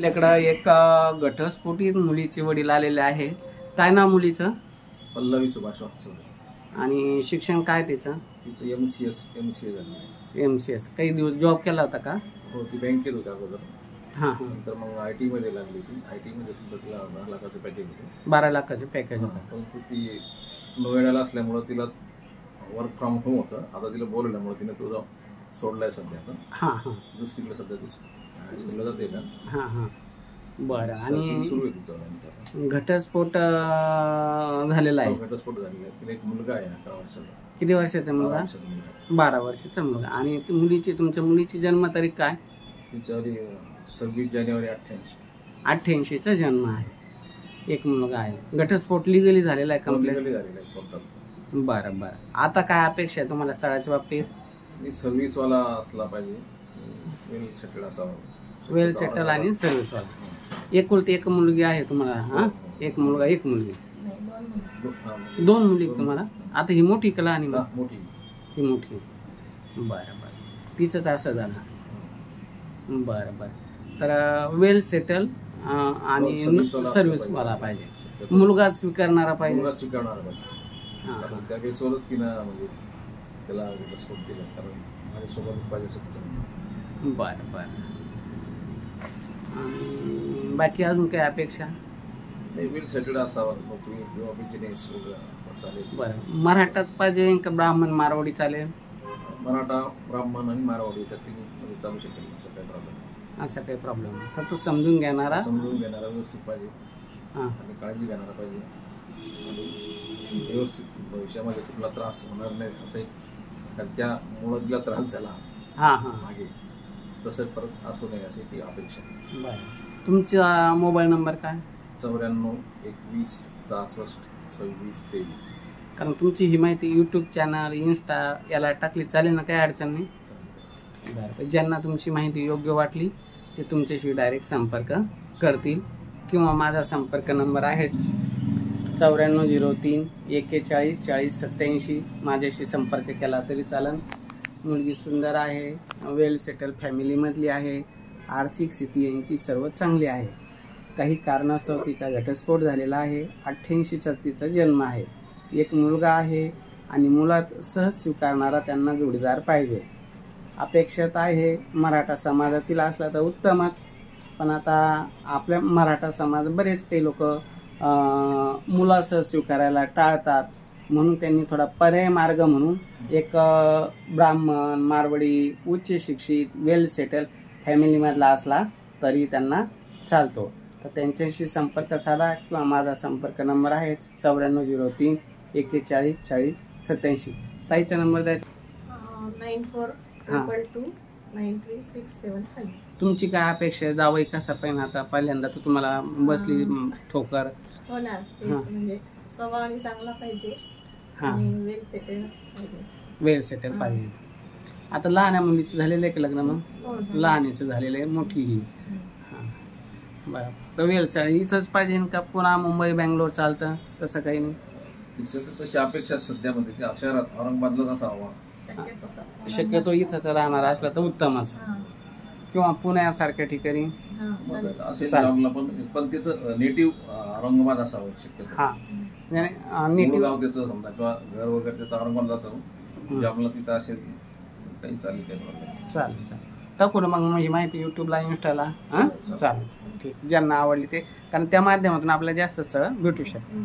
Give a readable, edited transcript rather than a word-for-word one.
आपल्याकडं एक घटस्फोटित मुलीचे वडील आलेले आहे. काय नाव मुलीचं? पल्लवी सुभाष वागचौरे. आणि शिक्षण काय तिचं? तिचं MCA झालं आहे. MCS. काही दिवस जॉब केला होता का? हो, ती बँकेत होती अगोदर. हां. नंतर मग IT मध्ये लागली. ती IT मध्ये सुद्धा तिला 12 लाखाचं पॅकेज होतं. 12 लाखाचं पॅकेज होतं. परंतु ती नोएडाला असल्यामुळं तिला वर्क फ्रॉम होम होतं. आता तिला बोलवल्यामुळे तिने तुझा सोडलाय सध्या. आता हां. दुसरीकडे सध्या ती हायस्कूलला जाते का. हां. बरं. आणि सुरू आहे तिचं घटस्फोट झालेला आहे. घटस्फोट झालेला आहे. तिला एक मुलगा आहे 11 वर्षाचा. किती वर्षाचा मुलगा? 12 वर्षाचा मुलगा. आणि तुमच्या मुलीची जन्मतारीख काय? तिच्या 26 जानेवारी 88चा जन्म आहे. एक मुलगा आहे. घटस्फोट लिगली झालेला आहे, कंप्लीट झालेला आहे कोर्टात. बरं. आता काय अपेक्षा आहे तुम्हाला स्थळाच्या बाबतीत? सर्व्हिस वाला असला पाहिजे, वेल सेटल असावा. वेल सेटल आणि सर्व्हिस वाला. एकुलती एक मुलगी आहे तुम्हाला? हां, एक मुलगा एक मुलगी. 2 मुली तुम्हाला? आता ही मोठी कला आणि मोठी ही मोठी. बरं. तिचंच असं झालं. बरं. तर वेल सेटल आणि सर्व्हिस वाला पाहिजे. मुलगा स्वीकारणारा पाहिजे. हां. त्या बेसवरच तिनं म्हणजे त्याला स्फोट दिला, कारण माझ्यासोबतच पाहिजे. बरं. बाकी अजून काही अपेक्षा? वेल सेटल असावा, नोकरी किंवा बिझनेस चालेल. बरं. मराठाच पाहिजे का ब्राह्मण मारवाडी चालेल? मराठा, ब्राह्मण आणि मारवाडी त्या तिन्ही चालू शकेल. असा काही प्रॉब्लेम नाही. फक्त समजून घेणारा व्यवस्थित पाहिजे. आणि काळजी घेणारा पाहिजे. आणि व्यवस्थित भविष्यामध्ये कुठला त्रास होणार नाही असं एक, त्यामुळं तिला त्रास झाला मागे, तसं परत असू नये अशी ती अपेक्षा. बरं. तुमचा मोबाईल नंबर काय? 94 21 66 26 23. कारण तुमची ही माहिती यूट्यूब चॅनल, इन्स्टा याला टाकली चालेल ना? काही अडचण नाही. बरं. ज्यांना तुमची माहिती योग्य वाटली ते तुमच्याशी डायरेक्ट संपर्क करतील, किंवा माझा संपर्क नंबर आहे 9403 41 40 87. माझ्याशी संपर्क केला तरी चालेल. मुलगी सुंदर आहे, वेल सेटल फॅमिलीमधली आहे, आर्थिक स्थिती यांची सर्व चांगली आहे. काही कारणास्तव तिचा घटस्फोट झालेला आहे. 88चा तिचा जन्म आहे. एक मुलगा आहे आणि मुलात सहज स्वीकारणारा त्यांना जोडीदार पाहिजे. अपेक्षित आहे मराठा समाजातील असला तर उत्तमच, पण आता आपल्या मराठा समाज बरेच काही लोक मुलासह स्वीकारायला टाळतात, म्हणून त्यांनी थोडा पर्याय मार्ग म्हणून एक ब्राह्मण, मारवाडी, उच्च शिक्षित, वेल सेटल फॅमिलीमधला असला तरी त्यांना चालतो. तर त्यांच्याशी संपर्क साधा, किंवा माझा संपर्क नंबर आहे 9403 41 40 87. ताईचा नंबर द्यायचा? 9422293675. तुमची काय अपेक्षा आहे? जावई कसा पाहिजे? आता पहिल्यांदा तर तुम्हाला बसली ठोकर. हो ना, म्हणजे स्वभावाने चांगला पाहिजे आणि वेल सेटल पाहिजे. आता लहान मुलीचं झालेलं आहे का लग्न? मग लहानीचं झालेलं आहे, मोठी ही. बरं. तर वेल सेटल इथंच पाहिजे का पुन्हा मुंबई बँगलोर चालतं? तसं काही नाही. तशी अपेक्षा सध्या मध्ये शहरात औरंगाबादलाच असावा. शक्यतो इथंच राहणार असला तर उत्तमच, किंवा पुण्यासारख्या ठिकाणी असेल जॉबला, पण त्याचं नेटिव्ह औरंगाबाद असावं शक्यतो. गाव त्याचं समजा, किंवा घर वगैरे त्याचं औरंगाबाद असावं. जॉबला तिथं असेल काही चालेल, काही प्रॉब्लेम. चालेल. टाकू ना मग ही माहिती युट्यूबला, इन्स्टाला. चालेल. ठीक. ज्यांना आवडली ते, कारण त्या माध्यमातून आपल्याला जास्त स्थळ भेटू शकते.